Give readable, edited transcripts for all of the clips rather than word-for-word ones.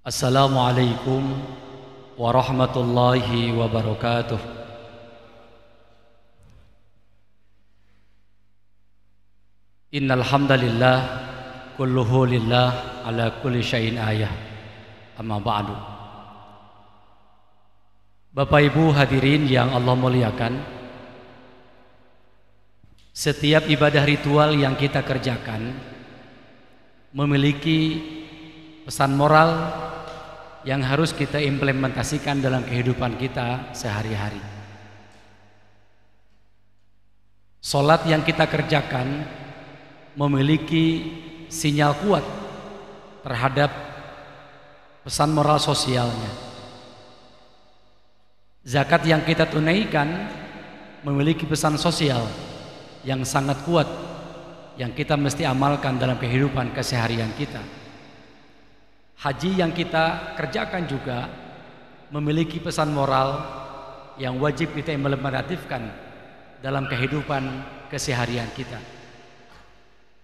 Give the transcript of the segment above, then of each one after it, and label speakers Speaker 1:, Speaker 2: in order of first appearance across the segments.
Speaker 1: Assalamualaikum warahmatullahi wabarakatuh. Innal hamdalillah kulluhu lillah ala kulli syai'in ayah. Amma ba'du. Bapak Ibu hadirin yang Allah muliakan, setiap ibadah ritual yang kita kerjakan memiliki pesan moral yang harus kita implementasikan dalam kehidupan kita sehari-hari. Salat yang kita kerjakan memiliki sinyal kuat terhadap pesan moral sosialnya. Zakat yang kita tunaikan memiliki pesan sosial yang sangat kuat yang kita mesti amalkan dalam kehidupan keseharian kita. Haji yang kita kerjakan juga memiliki pesan moral yang wajib kita implementasikan dalam kehidupan keseharian kita.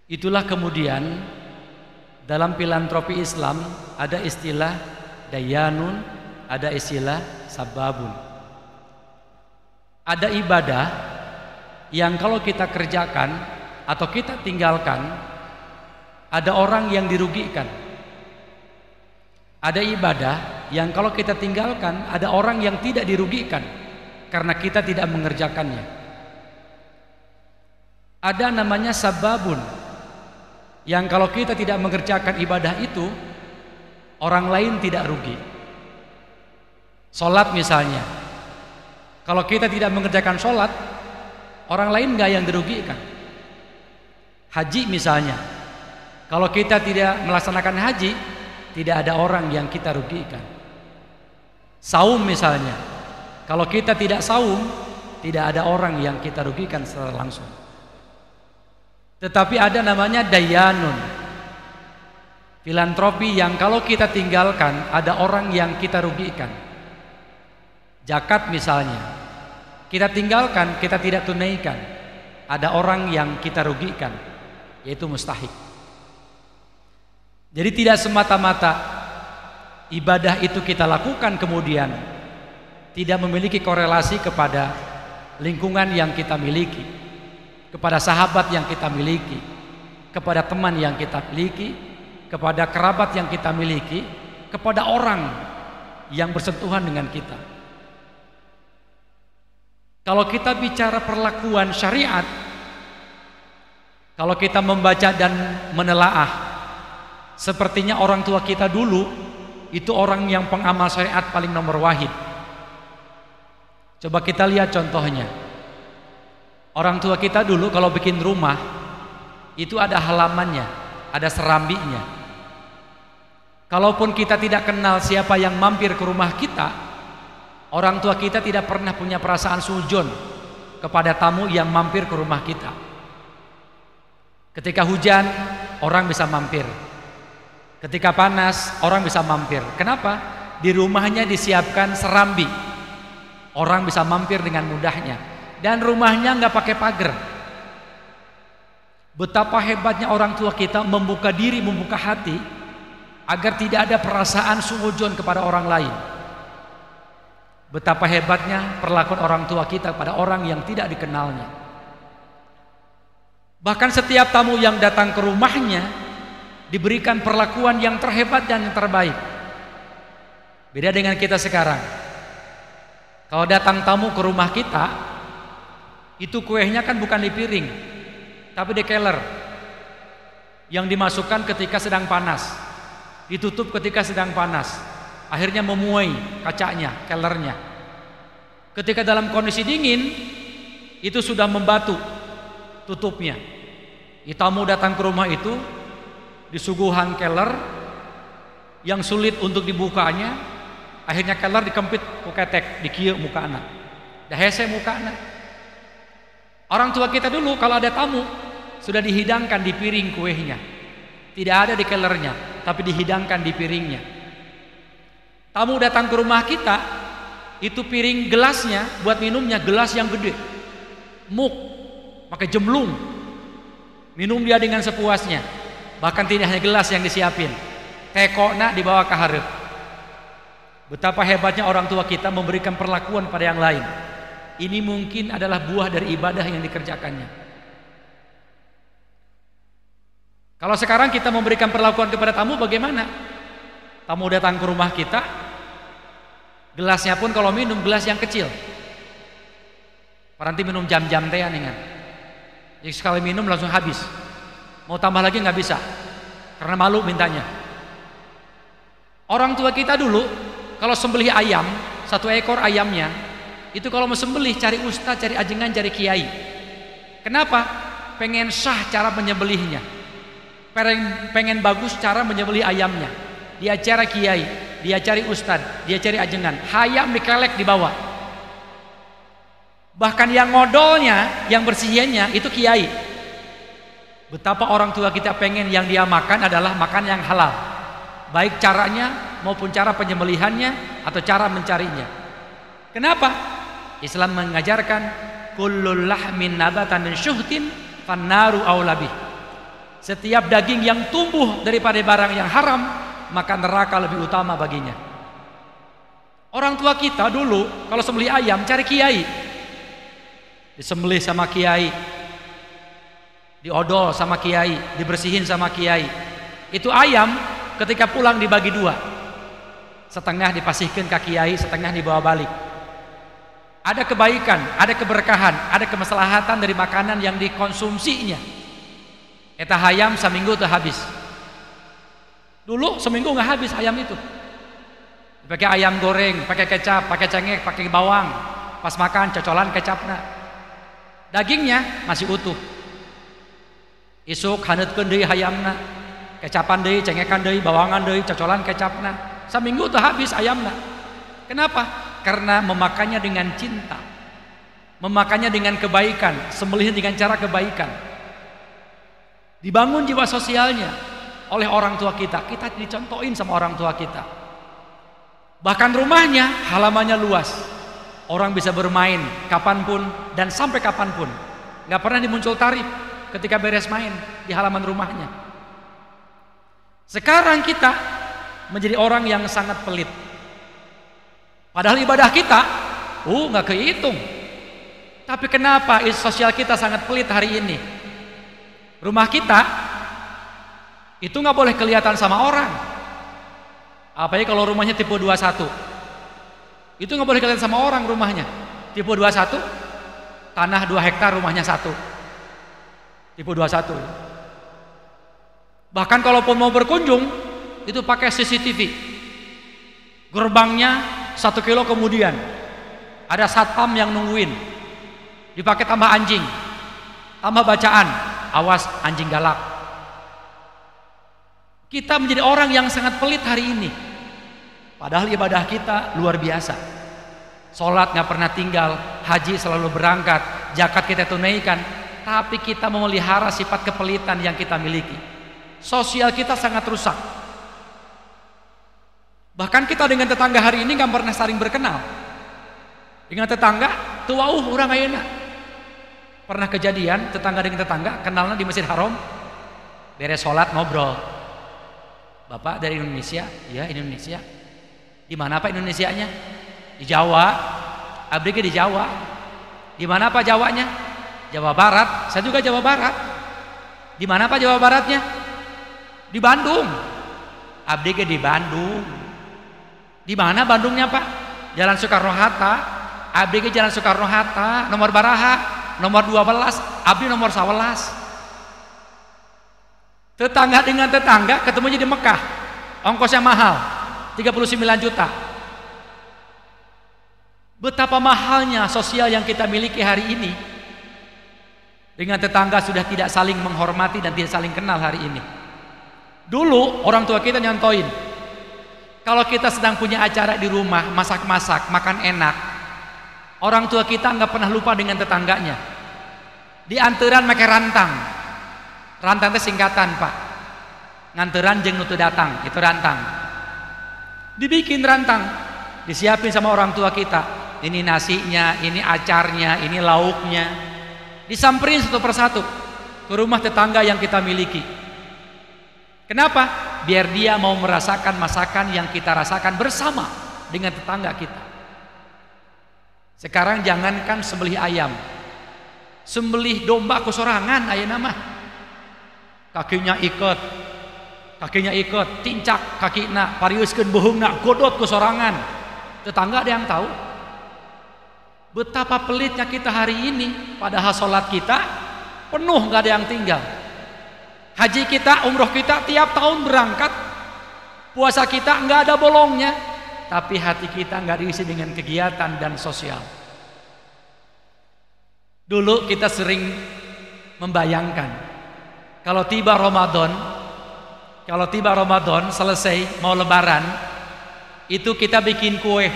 Speaker 1: Itulah kemudian dalam filantropi Islam ada istilah dayanun, ada istilah sababun. Ada ibadah yang kalau kita kerjakan atau kita tinggalkan, ada orang yang dirugikan. Ada ibadah yang kalau kita tinggalkan, ada orang yang tidak dirugikan karena kita tidak mengerjakannya. Ada namanya sababun, yang kalau kita tidak mengerjakan ibadah itu, orang lain tidak rugi. Sholat misalnya, kalau kita tidak mengerjakan sholat, orang lain nggak yang dirugikan. Haji misalnya, kalau kita tidak melaksanakan haji, tidak ada orang yang kita rugikan. Saum misalnya, kalau kita tidak saum, tidak ada orang yang kita rugikan secara langsung. Tetapi ada namanya dayanun, filantropi yang kalau kita tinggalkan, ada orang yang kita rugikan. Zakat misalnya, kita tinggalkan, kita tidak tunaikan, ada orang yang kita rugikan, yaitu mustahik. Jadi tidak semata-mata ibadah itu kita lakukan kemudian tidak memiliki korelasi kepada lingkungan yang kita miliki, kepada sahabat yang kita miliki, kepada teman yang kita miliki, kepada kerabat yang kita miliki, kepada orang yang bersentuhan dengan kita. Kalau kita bicara perlakuan syariat, kalau kita membaca dan menelaah, sepertinya orang tua kita dulu itu orang yang pengamal syariat paling nomor wahid. Coba kita lihat contohnya. Orang tua kita dulu kalau bikin rumah itu ada halamannya, ada serambinya. Kalaupun kita tidak kenal siapa yang mampir ke rumah kita, orang tua kita tidak pernah punya perasaan sujon kepada tamu yang mampir ke rumah kita. Ketika hujan, orang bisa mampir. Ketika panas, orang bisa mampir. Kenapa? Di rumahnya disiapkan serambi. Orang bisa mampir dengan mudahnya. Dan rumahnya nggak pakai pagar. Betapa hebatnya orang tua kita membuka diri, membuka hati, agar tidak ada perasaan suudzon kepada orang lain. Betapa hebatnya perlakuan orang tua kita pada orang yang tidak dikenalnya. Bahkan setiap tamu yang datang ke rumahnya diberikan perlakuan yang terhebat dan yang terbaik. Beda dengan kita sekarang. Kalau datang tamu ke rumah kita, itu kuenya kan bukan di piring, tapi di keler, yang dimasukkan ketika sedang panas, ditutup ketika sedang panas, akhirnya memuai kacanya, kelernya. Ketika dalam kondisi dingin, itu sudah membatu tutupnya. Tamu datang ke rumah itu disuguhan keler yang sulit untuk dibukanya, akhirnya keler dikempit ku ketek, dikieu muka anak, dah hese muka anak. Orang tua kita dulu kalau ada tamu sudah dihidangkan di piring kuehnya, tidak ada di kelernya, tapi dihidangkan di piringnya. Tamu datang ke rumah kita, itu piring gelasnya buat minumnya gelas yang gede, muk, pakai jemlung, minum dia dengan sepuasnya. Bahkan tidak hanya gelas yang disiapin, tekokna dibawa ke hareup. Betapa hebatnya orang tua kita memberikan perlakuan pada yang lain. Ini mungkin adalah buah dari ibadah yang dikerjakannya. Kalau sekarang kita memberikan perlakuan kepada tamu, bagaimana? Tamu datang ke rumah kita, gelasnya pun kalau minum gelas yang kecil. Nanti minum jam-jam teh nih kan. Jadi sekali minum langsung habis. Mau tambah lagi nggak bisa, karena malu mintanya. Orang tua kita dulu kalau sembelih ayam, 1 ekor ayamnya, itu kalau mau sembelih cari ustaz, cari ajengan, cari kiai. Kenapa? Pengen sah cara menyembelihnya. Pengen bagus cara menyembelih ayamnya. Dia cari kiai, dia cari ustaz, dia cari ajengan. Hayam dikelek di bawah. Bahkan yang ngodolnya, yang bersihinnya itu kiai. Betapa orang tua kita pengen yang dia makan adalah makan yang halal, baik caranya maupun cara penyembelihannya atau cara mencarinya. Kenapa? Islam mengajarkan kullul lahmin nabatan min syuhtin fannaru aula bih. Setiap daging yang tumbuh daripada barang yang haram, maka neraka lebih utama baginya. Orang tua kita dulu kalau sembelih ayam cari kiai, disembelih sama kiai, diodol sama kiai, dibersihin sama kiai. Itu ayam ketika pulang dibagi 2, setengah dipasihkan ke kiai, setengah dibawa balik. Ada kebaikan, ada keberkahan, ada kemaslahatan dari makanan yang dikonsumsinya. Eta ayam seminggu tuh habis. Dulu seminggu nggak habis ayam itu. Pakai ayam goreng, pakai kecap, pakai cengek, pakai bawang. Pas makan cocolan kecapna. Dagingnya masih utuh. Isuk haneutkeun deui hayamna, kecapan deui, cengekan deui, bawangan deui, cocolan kecapna. Saminggu tuh habis ayamna. Kenapa? Karena memakannya dengan cinta, memakannya dengan kebaikan, sembelih dengan cara kebaikan. Dibangun jiwa sosialnya oleh orang tua kita. Kita dicontohin sama orang tua kita. Bahkan rumahnya halamannya luas, orang bisa bermain kapanpun dan sampai kapanpun. Gak pernah dimuncul tarif ketika beres main di halaman rumahnya. Sekarang kita menjadi orang yang sangat pelit. Padahal ibadah kita gak kehitung. Tapi kenapa sosial kita sangat pelit hari ini? Rumah kita itu nggak boleh kelihatan sama orang. Apalagi kalau rumahnya tipe 21, itu nggak boleh kelihatan sama orang rumahnya. Tipe 21, tanah 2 hektar, rumahnya 1. Tipe 21. Bahkan kalaupun mau berkunjung, itu pakai CCTV. Gerbangnya 1 kilo kemudian ada satpam yang nungguin. Dipakai tambah anjing, tambah bacaan. Awas anjing galak. Kita menjadi orang yang sangat pelit hari ini. Padahal ibadah kita luar biasa. Sholat gak pernah tinggal, haji selalu berangkat, zakat kita tunaikan. Tapi kita memelihara sifat kepelitan yang kita miliki. Sosial kita sangat rusak. Bahkan kita dengan tetangga hari ini gak pernah saling berkenal. Dengan tetangga, tuwauh urang ayeuna. Pernah kejadian tetangga dengan tetangga kenalnya di Masjid Haram, beres sholat ngobrol. Bapak dari Indonesia? Ya, Indonesia. Di mana Pak Indonesianya? Di Jawa. Abdi di Jawa. Di mana Pak Jawanya? Jawa Barat. Saya juga Jawa Barat. Di mana Pak Jawa Baratnya? Di Bandung. Abdi di Bandung. Di mana Bandungnya Pak? Jalan Soekarno Hatta. Abdi Jalan Soekarno Hatta, nomor baraha. Nomor 12, abdi nomor 11. Tetangga dengan tetangga ketemu di Mekah, ongkosnya mahal 39 juta. Betapa mahalnya sosial yang kita miliki hari ini. Dengan tetangga sudah tidak saling menghormati dan tidak saling kenal hari ini. Dulu orang tua kita nyontoin, kalau kita sedang punya acara di rumah, masak-masak, makan enak, orang tua kita nggak pernah lupa dengan tetangganya. Di anteran make rantang. Rantang itu singkatan Pak. Nganteran jeung nutu datang, itu rantang. Dibikin rantang, disiapin sama orang tua kita. Ini nasinya, ini acarnya, ini lauknya. Disamperin satu persatu ke rumah tetangga yang kita miliki. Kenapa? Biar dia mau merasakan masakan yang kita rasakan bersama dengan tetangga kita. Sekarang jangankan sembelih ayam, sembelih domba kusorangan ayeuna mah. Kakinya ikut, tincak kakina, pariuskeun beuheungna, godot kusorangan. Tetangga ada yang tahu. Betapa pelitnya kita hari ini, padahal sholat kita penuh, nggak ada yang tinggal. Haji kita, umroh kita tiap tahun berangkat, puasa kita nggak ada bolongnya, tapi hati kita nggak diisi dengan kegiatan dan sosial. Dulu kita sering membayangkan kalau tiba Ramadan selesai mau lebaran, itu kita bikin kue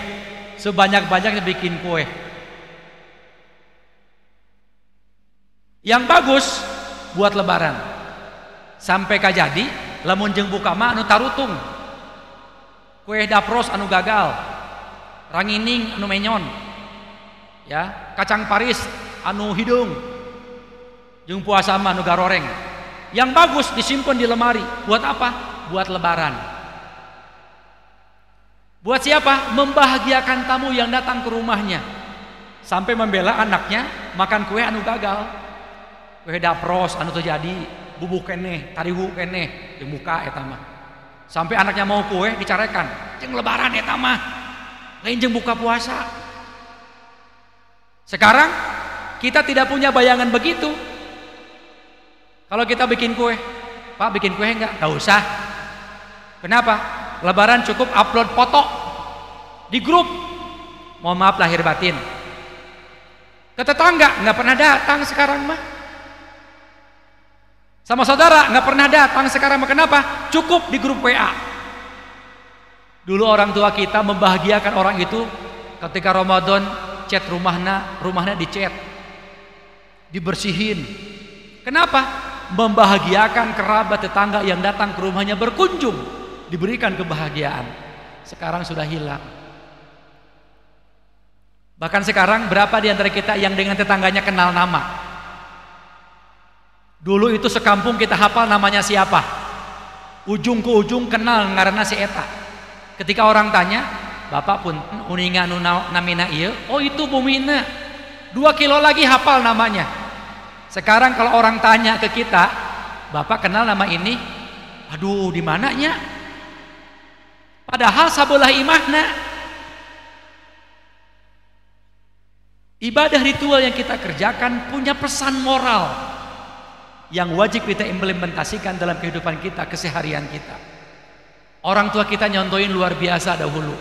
Speaker 1: sebanyak-banyaknya, bikin kue yang bagus buat lebaran. Sampai kajadi lamun jeung buka mah anu tarutung, kue dapros anu gagal, rangining anu menyon, ya, kacang paris anu hidung, jeung puasa mah anu garoreng. Yang bagus disimpan di lemari. Buat apa? Buat lebaran. Buat siapa? Membahagiakan tamu yang datang ke rumahnya. Sampai membela anaknya makan kue anu gagal, kue dapros anu teu jadi, bubuk keneh, tarigu keneh, jeung buka eta mah. Sampai anaknya mau kue dicarekan, jeung lebaran eta mah, lain jeung buka puasa. Sekarang kita tidak punya bayangan begitu. Kalau kita bikin kue, Pak bikin kue enggak? Enggak usah. Kenapa? Lebaran cukup upload foto di grup. Mohon maaf lahir batin. Ke tetangga enggak pernah datang sekarang mah. Sama saudara enggak pernah datang sekarang mah. Kenapa? Cukup di grup WA. Dulu orang tua kita membahagiakan orang itu ketika Ramadan, chat rumahnya dicet, dibersihin. Kenapa? Membahagiakan kerabat tetangga yang datang ke rumahnya berkunjung, diberikan kebahagiaan. Sekarang sudah hilang. Bahkan sekarang berapa di antara kita yang dengan tetangganya kenal nama? Dulu itu sekampung kita hafal namanya siapa, ujung ke ujung kenal ngaranna si eta. Ketika orang tanya, bapak pun uninga nu namina ieu, oh itu bumina, 2 kilo lagi hafal namanya. Sekarang kalau orang tanya ke kita, bapak kenal nama ini, aduh di mananya? Padahal sabelah imahna. Ibadah ritual yang kita kerjakan punya pesan moral yang wajib kita implementasikan dalam kehidupan kita, keseharian kita. Orang tua kita nyontoin luar biasa dahulu.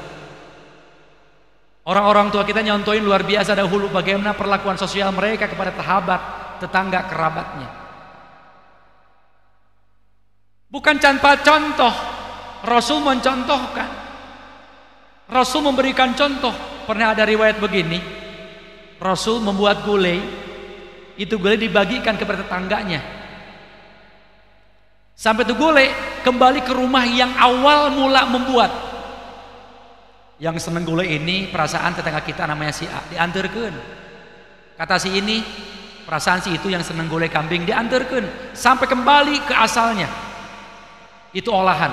Speaker 1: Orang-orang tua kita nyontoin luar biasa dahulu bagaimana perlakuan sosial mereka kepada sahabat, tetangga, kerabatnya. Bukan tanpa contoh, Rasul mencontohkan. Rasul memberikan contoh. Pernah ada riwayat begini, Rasul membuat gulai, itu gulai dibagikan kepada tetangganya. Sampai itu gulai kembali ke rumah yang awal mula membuat. Yang seneng gulai ini perasaan tetangga kita namanya si A, diantarkan. Kata si ini, perasaan si itu yang seneng gulai kambing, diantarkan sampai kembali ke asalnya. Itu olahan.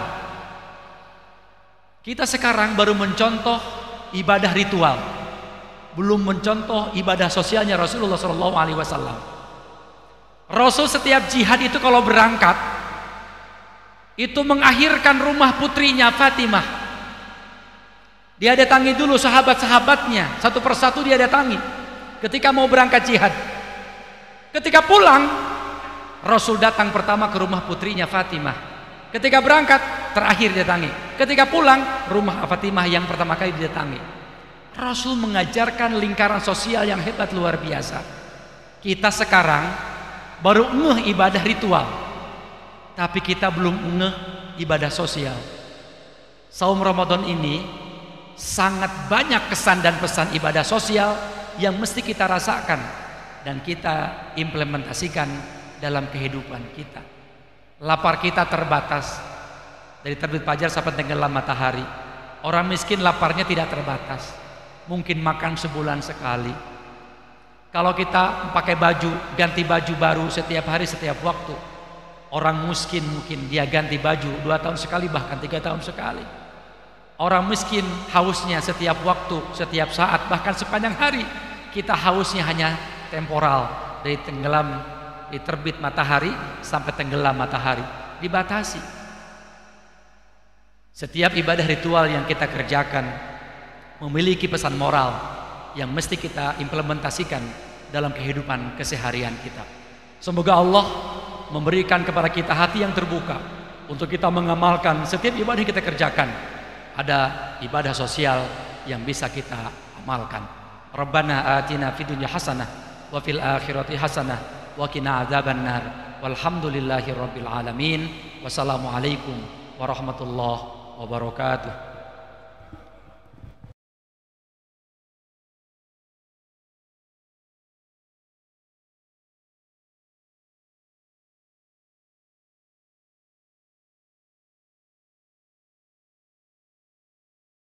Speaker 1: Kita sekarang baru mencontoh ibadah ritual, belum mencontoh ibadah sosialnya Rasulullah SAW. Rasul setiap jihad itu kalau berangkat, itu mengakhirkan rumah putrinya Fatimah. Dia datangi dulu sahabat-sahabatnya, satu persatu dia datangi ketika mau berangkat jihad. Ketika pulang, Rasul datang pertama ke rumah putrinya Fatimah. Ketika berangkat, terakhir datangi. Ketika pulang, rumah Fatimah yang pertama kali didatangi. Rasul mengajarkan lingkaran sosial yang hebat luar biasa. Kita sekarang baru ngeh ibadah ritual, tapi kita belum ngeh ibadah sosial. Saum Ramadan ini sangat banyak kesan dan pesan ibadah sosial yang mesti kita rasakan dan kita implementasikan dalam kehidupan kita. Lapar kita terbatas dari terbit fajar sampai tenggelam matahari. Orang miskin laparnya tidak terbatas, mungkin makan sebulan sekali. Kalau kita pakai baju, ganti baju baru setiap hari, setiap waktu. Orang miskin mungkin dia ganti baju 2 tahun sekali, bahkan 3 tahun sekali. Orang miskin hausnya setiap waktu, setiap saat, bahkan sepanjang hari. Kita hausnya hanya temporal, dari tenggelam, dari terbit matahari sampai tenggelam matahari, dibatasi. Setiap ibadah ritual yang kita kerjakan memiliki pesan moral yang mesti kita implementasikan dalam kehidupan keseharian kita. Semoga Allah memberikan kepada kita hati yang terbuka untuk kita mengamalkan setiap ibadah yang kita kerjakan. Ada ibadah sosial yang bisa kita amalkan. Rabbana atina fid dunya hasanah wa fil akhirati hasanah wa qina adzabannar. Walhamdulillahirabbil alamin. Wassalamualaikum warahmatullahi wabarakatuh.